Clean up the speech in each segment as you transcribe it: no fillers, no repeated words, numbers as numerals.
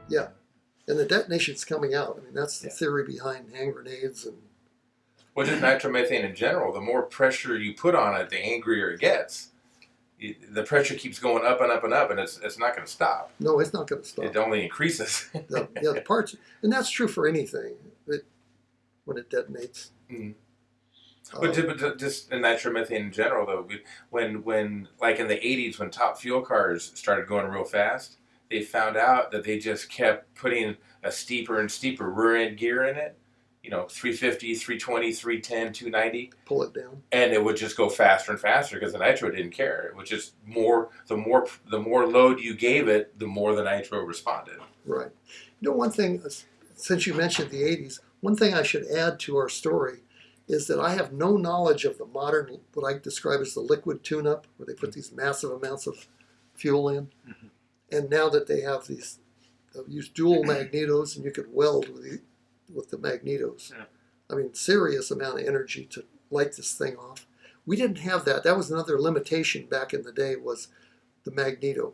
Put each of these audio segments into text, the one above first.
Yeah, and the detonation's coming out. I mean, that's the Yeah. theory behind hand grenades and Well, just nitromethane in general, the more pressure you put on it, the angrier it gets. The pressure keeps going up and up and up, and it's not going to stop. no, it's not going to It stop. only increases. The parts, and that's true for anything. When it detonates. Mm. Uh, But just in nitromethane in general, though, when like in the '80s, when top fuel cars started going real fast, they found out that they just kept putting a steeper and steeper rear end gear in it. 350, 320, 310, 290, pull it down. and it would just go faster and faster because the nitro didn't care. It was just the more load you gave it, the more the nitro responded. Right. One thing, since you mentioned the 80s, one thing I should add to our story is that I have no knowledge of the modern, what I describe as the liquid tune-up, where they put these massive amounts of fuel in. Mm-hmm. And now that they have these, they'll use dual magnetos, and you could weld with the magnetos. Yeah. I mean, serious amount of energy to light this thing off. We didn't have that. That was another limitation back in the day, was the magneto.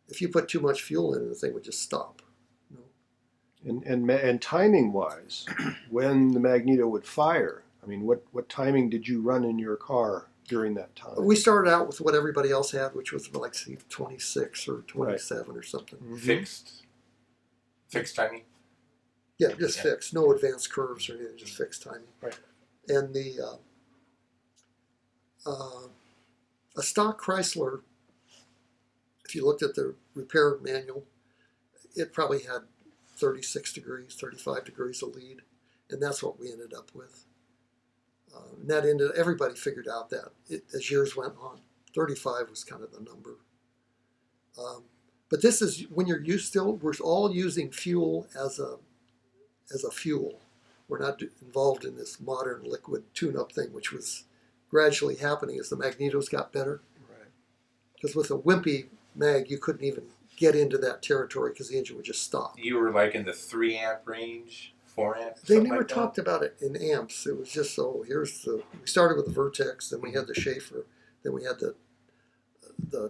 If you put too much fuel in it, the thing would just stop. And timing wise, when the magneto would fire, I mean, what timing did you run in your car during that time? We started out with what everybody else had, which was like, say, 26 or 27 or something. Mm-hmm. Fixed timing. Yeah, just fixed. No advanced curves or anything, just fixed timing. Right. And a stock Chrysler, if you looked at the repair manual, it probably had 36 degrees, 35 degrees of lead, and that's what we ended up with. And that everybody figured out that as years went on. 35 was kind of the number. But this is when we're all using fuel as a fuel. We're not involved in this modern liquid tune-up thing, which was gradually happening as the magnetos got better. Right. Because with a wimpy mag, you couldn't even get into that territory because the engine would just stop. You were like in the 3 amp range, 4 amp. They never like talked about it in amps. It was just, we started with the Vertex, then we had the Schaefer, then we had the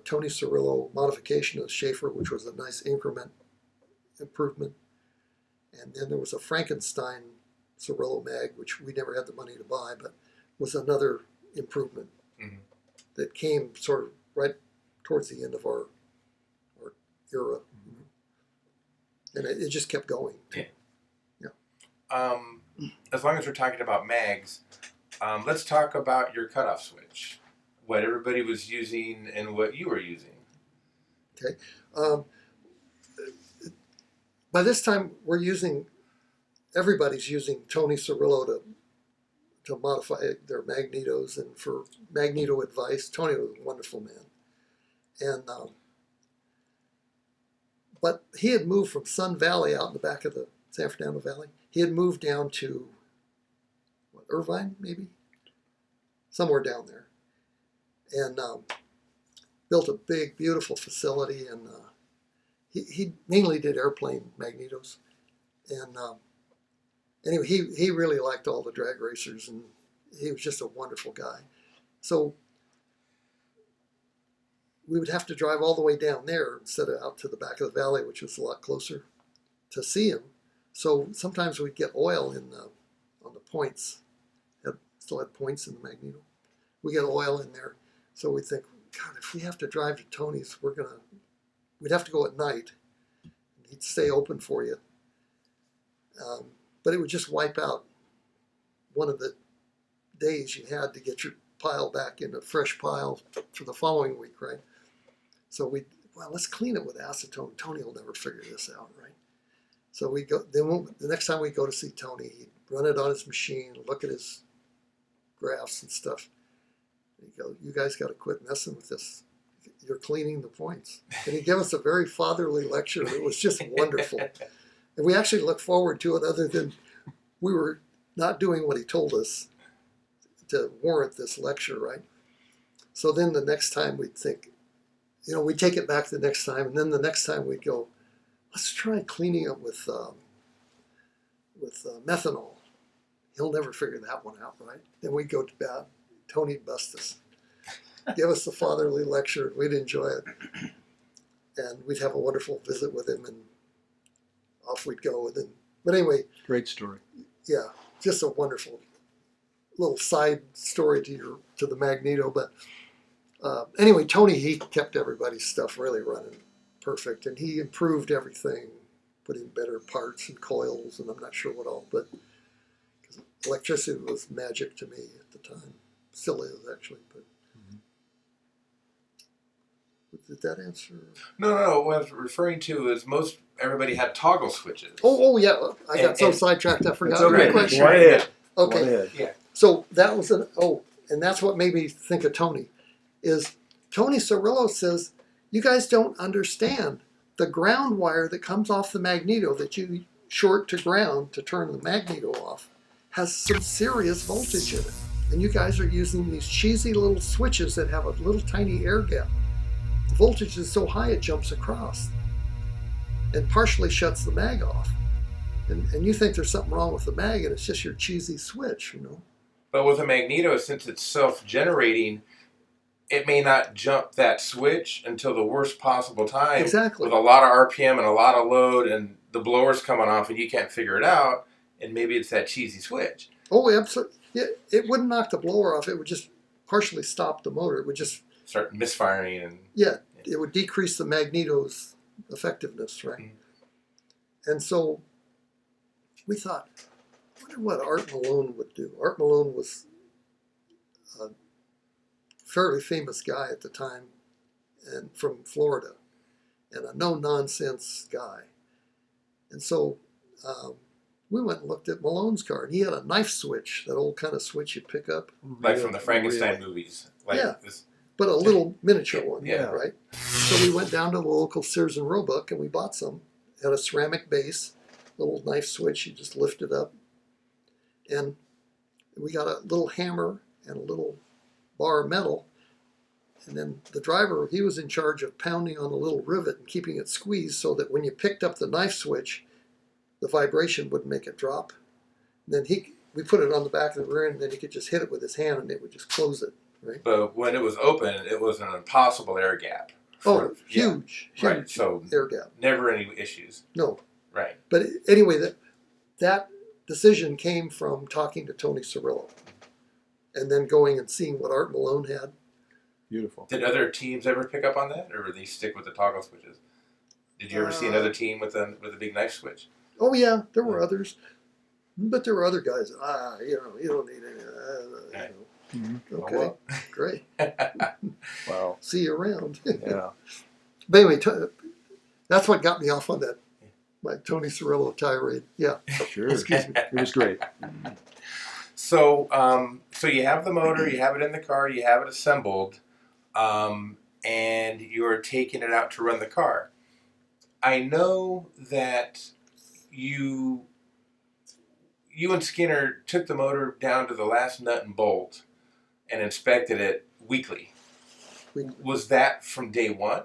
Tony Cirillo modification of the Schaefer, which was a nice improvement. And then there was a Frankenstein Cirillo mag, which we never had the money to buy, but was another improvement that came sort of right towards the end of our era. And it just kept going. Yeah. As long as we're talking about mags, let's talk about your cutoff switch. What everybody was using and what you were using. Okay. By this time, everybody's using Tony Cirillo to modify their magnetos, and for magneto advice. Tony was a wonderful man. And but he had moved from Sun Valley out in the back of the San Fernando Valley. He had moved down to Irvine, maybe? Somewhere down there. And built a big, beautiful facility. And he mainly did airplane magnetos. And anyway, he really liked all the drag racers, and he was just a wonderful guy. So we would have to drive all the way down there instead of out to the back of the valley, which was a lot closer, to see him. So sometimes we'd get oil on the points. Still had points in the magneto. We get oil in there. So we'd think, God, if we have to drive to Tony's, we'd have to go at night. He'd stay open for you. But it would just wipe out one of the days you had to get your pile back in a fresh pile for the following week, right? So let's clean it with acetone. Tony will never figure this out, right? So we go. Then the next time we go to see Tony, he'd run it on his machine, look at his graphs and stuff. He'd go, "You guys got to quit messing with this. You're cleaning the points." And he'd give us a very fatherly lecture. It was just wonderful. And we actually looked forward to it, other than we were not doing what he told us to warrant this lecture, right? So then the next time we'd think, we'd take it back the next time, and then the next time we'd go, let's try cleaning it with methanol. He'll never figure that one out, right? Then we'd go to bed. Tony'd bust us, give us the fatherly lecture, and we'd enjoy it. And we'd have a wonderful visit with him, and off we'd go. And then, but anyway, Great story. yeah, just a wonderful little side story to the Magneto. But anyway, Tony, he kept everybody's stuff really running perfect, and he improved everything, put in better parts and coils, and I'm not sure what all, but electricity was magic to me at the time. Still is, actually. But did that answer? No. What I was referring to is everybody had toggle switches. Oh yeah. I got so And- sidetracked. I forgot It's okay. your question. Go ahead. Okay. Go ahead. So that was and that's what made me think of Tony. Is Tony Cirillo says, you guys don't understand the ground wire that comes off the magneto that you short to ground to turn the magneto off has some serious voltage in it. And you guys are using these cheesy little switches that have a little tiny air gap. The voltage is so high it jumps across and partially shuts the mag off. And you think there's something wrong with the mag, and it's just your cheesy switch, you know. But with a magneto, since it's self-generating, it may not jump that switch until the worst possible time. Exactly. With a lot of RPM and a lot of load, and the blower's coming off, and you can't figure it out, and maybe it's that cheesy switch. Oh, absolutely. Yeah, it wouldn't knock the blower off. It would just partially stop the motor. It would just, Start misfiring and it would decrease the magneto's effectiveness, right? And so we thought, I wonder what Art Malone would do. Art Malone was a fairly famous guy at the time, and from Florida, and a no-nonsense guy. And so we went and looked at Malone's car, and he had a knife switch, that old kind of switch you pick up, like from the Frankenstein movies. Like Yeah. this. but a little miniature one, Yeah. right? So we went down to the local Sears and Roebuck, and we bought some. It had a ceramic base, little knife switch, you just lift it up. And we got a little hammer and a little bar of metal. And then the driver, he was in charge of pounding on the little rivet and keeping it squeezed so that when you picked up the knife switch, the vibration wouldn't make it drop. And then we put it on the back of the rear end, and then he could just hit it with his hand and it would just close it, right? But when it was open, it was an impossible air gap. Oh, huge Right. So air gap. never any issues. No. Right. But anyway, that decision came from talking to Tony Cirillo and then going and seeing what Art Malone had. Beautiful. Did other teams ever pick up on that, or did they stick with the toggle switches? Did you ever see another team with a big knife switch? Oh yeah, there were others, but there were other guys. You don't need any. Right. Okay, well. great. Wow. See you around. Yeah. But anyway, that's what got me off on that. My Tony Cirillo tirade. Yeah. Sure. Excuse me. It was great. So, so you have the motor, you have it in the car, you have it assembled, and you're taking it out to run the car. I know that you and Skinner took the motor down to the last nut and bolt and inspected it weekly. Was that from day one?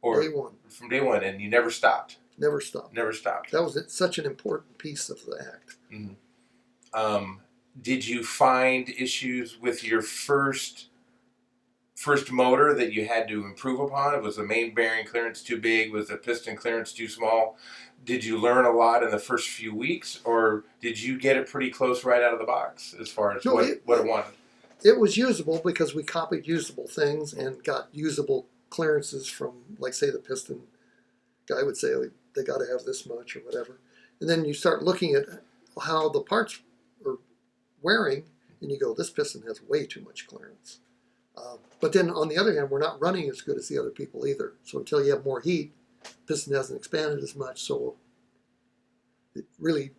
Or Day one. From day one, and you never stopped? Never stopped. Never stopped. That was such an important piece of the act. Mm-hmm. Did you find issues with your first motor that you had to improve upon? Was the main bearing clearance too big? Was the piston clearance too small? Did you learn a lot in the first few weeks, or did you get it pretty close right out of the box as far as what it wanted? It was usable because we copied usable things and got usable clearances from, like, say, the piston guy would say, oh, they got to have this much or whatever. And then you start looking at how the parts are wearing, and you go, this piston has way too much clearance. But then on the other hand, we're not running as good as the other people either. So until you have more heat, piston hasn't expanded as much. So it really,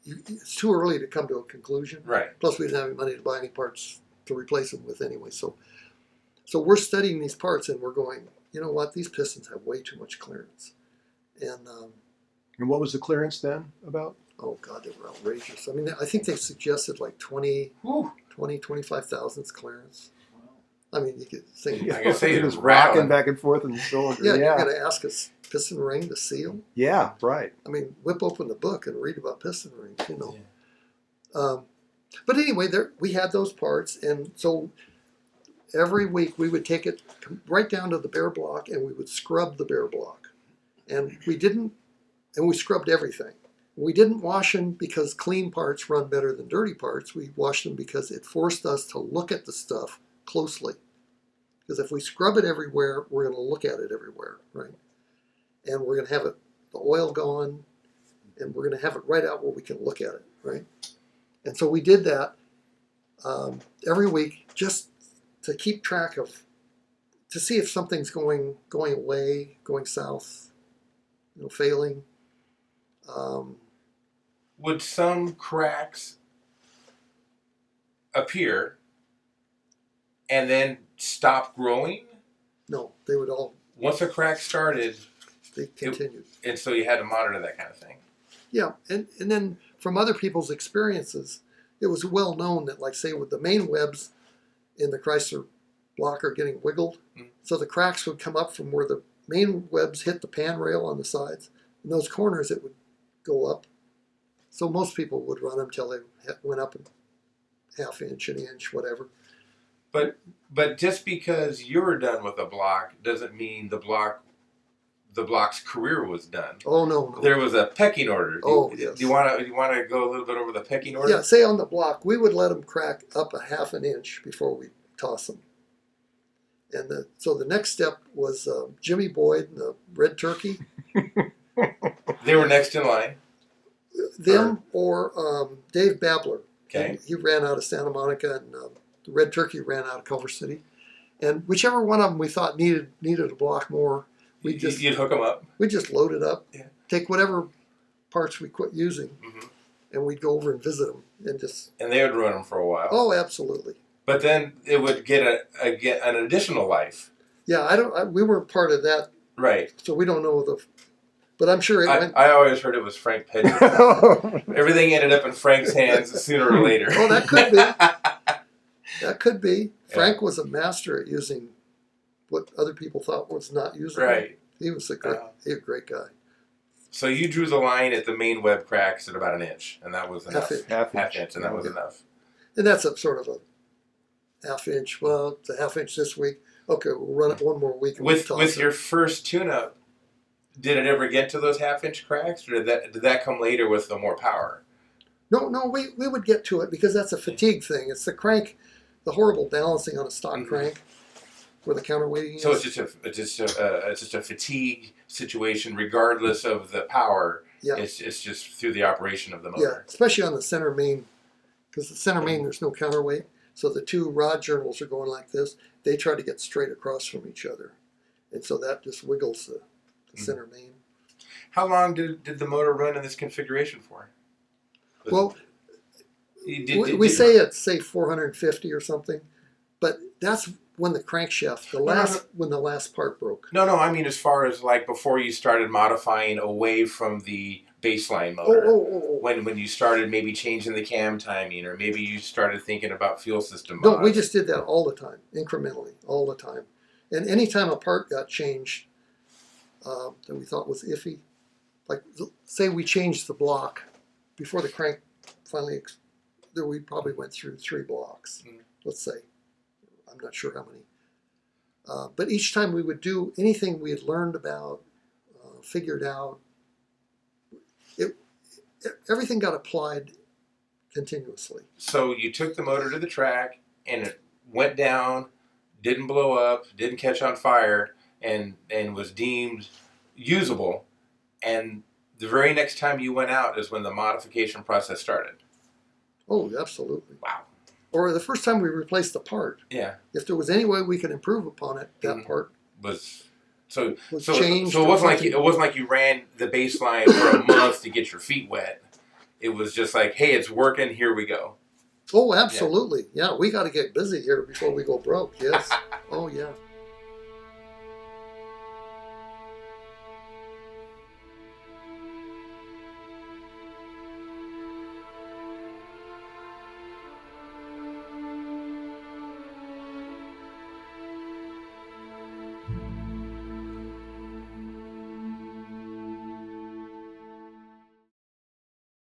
it's too early to come to a conclusion. Right. Plus, we didn't have any money to buy any parts to replace them with anyway. So we're studying these parts and we're going, you know what? These pistons have way too much clearance. And what was the clearance then about? oh God, they were outrageous. I mean, I think they suggested like 25 thousandths clearance. I mean, you could think, I can say it it was was rocking rattling. back and forth in the cylinder. yeah, Yeah. you're going to ask a piston ring to seal. Yeah, right. I mean, whip open the book and read about piston rings, you know. But anyway, we had those parts, and so every week we would take it right down to the bare block, and we would scrub the bare block. And we didn't and we scrubbed everything. We didn't wash them because clean parts run better than dirty parts. We washed them because it forced us to look at the stuff closely. Because if we scrub it everywhere, we're going to look at it everywhere, right? And we're going to have it, the oil gone, and we're going to have it right out where we can look at it, right? And so we did that every week just to keep track of, to see if something's going away, going south, failing. Would some cracks appear and then stop growing? No, they would all, Once a crack started, they continued. and so you had to monitor that kind of thing. Yeah, and then from other people's experiences, it was well known that, like, say, with the main webs in the Chrysler block are getting wiggled, so the cracks would come up from where the main webs hit the pan rail on the sides. In those corners, it would go up. So most people would run them till they went up a half inch, an inch, whatever. But just because you're done with a block doesn't mean the block's career was done. Oh no. There was a pecking order. Yes. Do you want to go a little bit over the pecking order? Yeah, say on the block, we would let them crack up a half an inch before we toss them. And so the next step was Jimmy Boyd and the Red Turkey. They were next in line. Them or Dave Babler. Okay. And he ran out of Santa Monica, and the Red Turkey ran out of Culver City. And whichever one of them we thought needed a block more, you'd hook them up. we'd just load it up, Yeah. take whatever parts we quit using, and we'd go over and visit them and they would run them for a while. Oh, absolutely. But then it would get an additional life. Yeah, we weren't part of that, Right. so we don't know but I'm sure it went. I always heard it was Frank Pedro. Everything ended up in Frank's hands sooner or later. Oh, that could be. That could be. Frank was a master at using what other people thought was not usable. Right. He was a great guy. So you drew the line at the main web cracks at about an inch, and that was enough. Half inch, and that was enough. And that's a sort of a half inch. Well, it's a half inch this week. Okay, we'll run it one more week. And With your first tune-up, did it ever get to those half-inch cracks, or did that come later with the more power? No, we would get to it because that's a fatigue thing. It's the crank, the horrible balancing on a stock crank, where the counterweighting is. So it's just a fatigue situation, regardless of the power. Yeah. It's just through the operation of the motor. Yeah, especially on the center main, because the center main there's no counterweight, so the two rod journals are going like this. They try to get straight across from each other, and so that just wiggles the center main. How long did the motor run in this configuration for? Well, we say it's 450 or something, but that's when the crankshaft, when the last part broke. No, I mean as far as like before you started modifying away from the baseline motor. When you started maybe changing the cam timing, or maybe you started thinking about fuel system mods. No, we just did that all the time, incrementally, all the time. And anytime a part got changed that we thought was iffy, like say we changed the block before the crank finally, we probably went through 3 blocks, let's say. I'm not sure how many. But each time we would do anything we had learned about, figured out, everything got applied continuously. So you took the motor to the track, and it went down, didn't blow up, didn't catch on fire, and was deemed usable. And the very next time you went out is when the modification process started. Oh, absolutely. Wow. Or the first time we replaced the part. Yeah. If there was any way we could improve upon it, that part was changed. So it wasn't like you ran the baseline for a month to get your feet wet. It was just like, hey, it's working. Here we go. Oh, absolutely. Yeah, we got to get busy here before we go broke. Yes. Oh, yeah.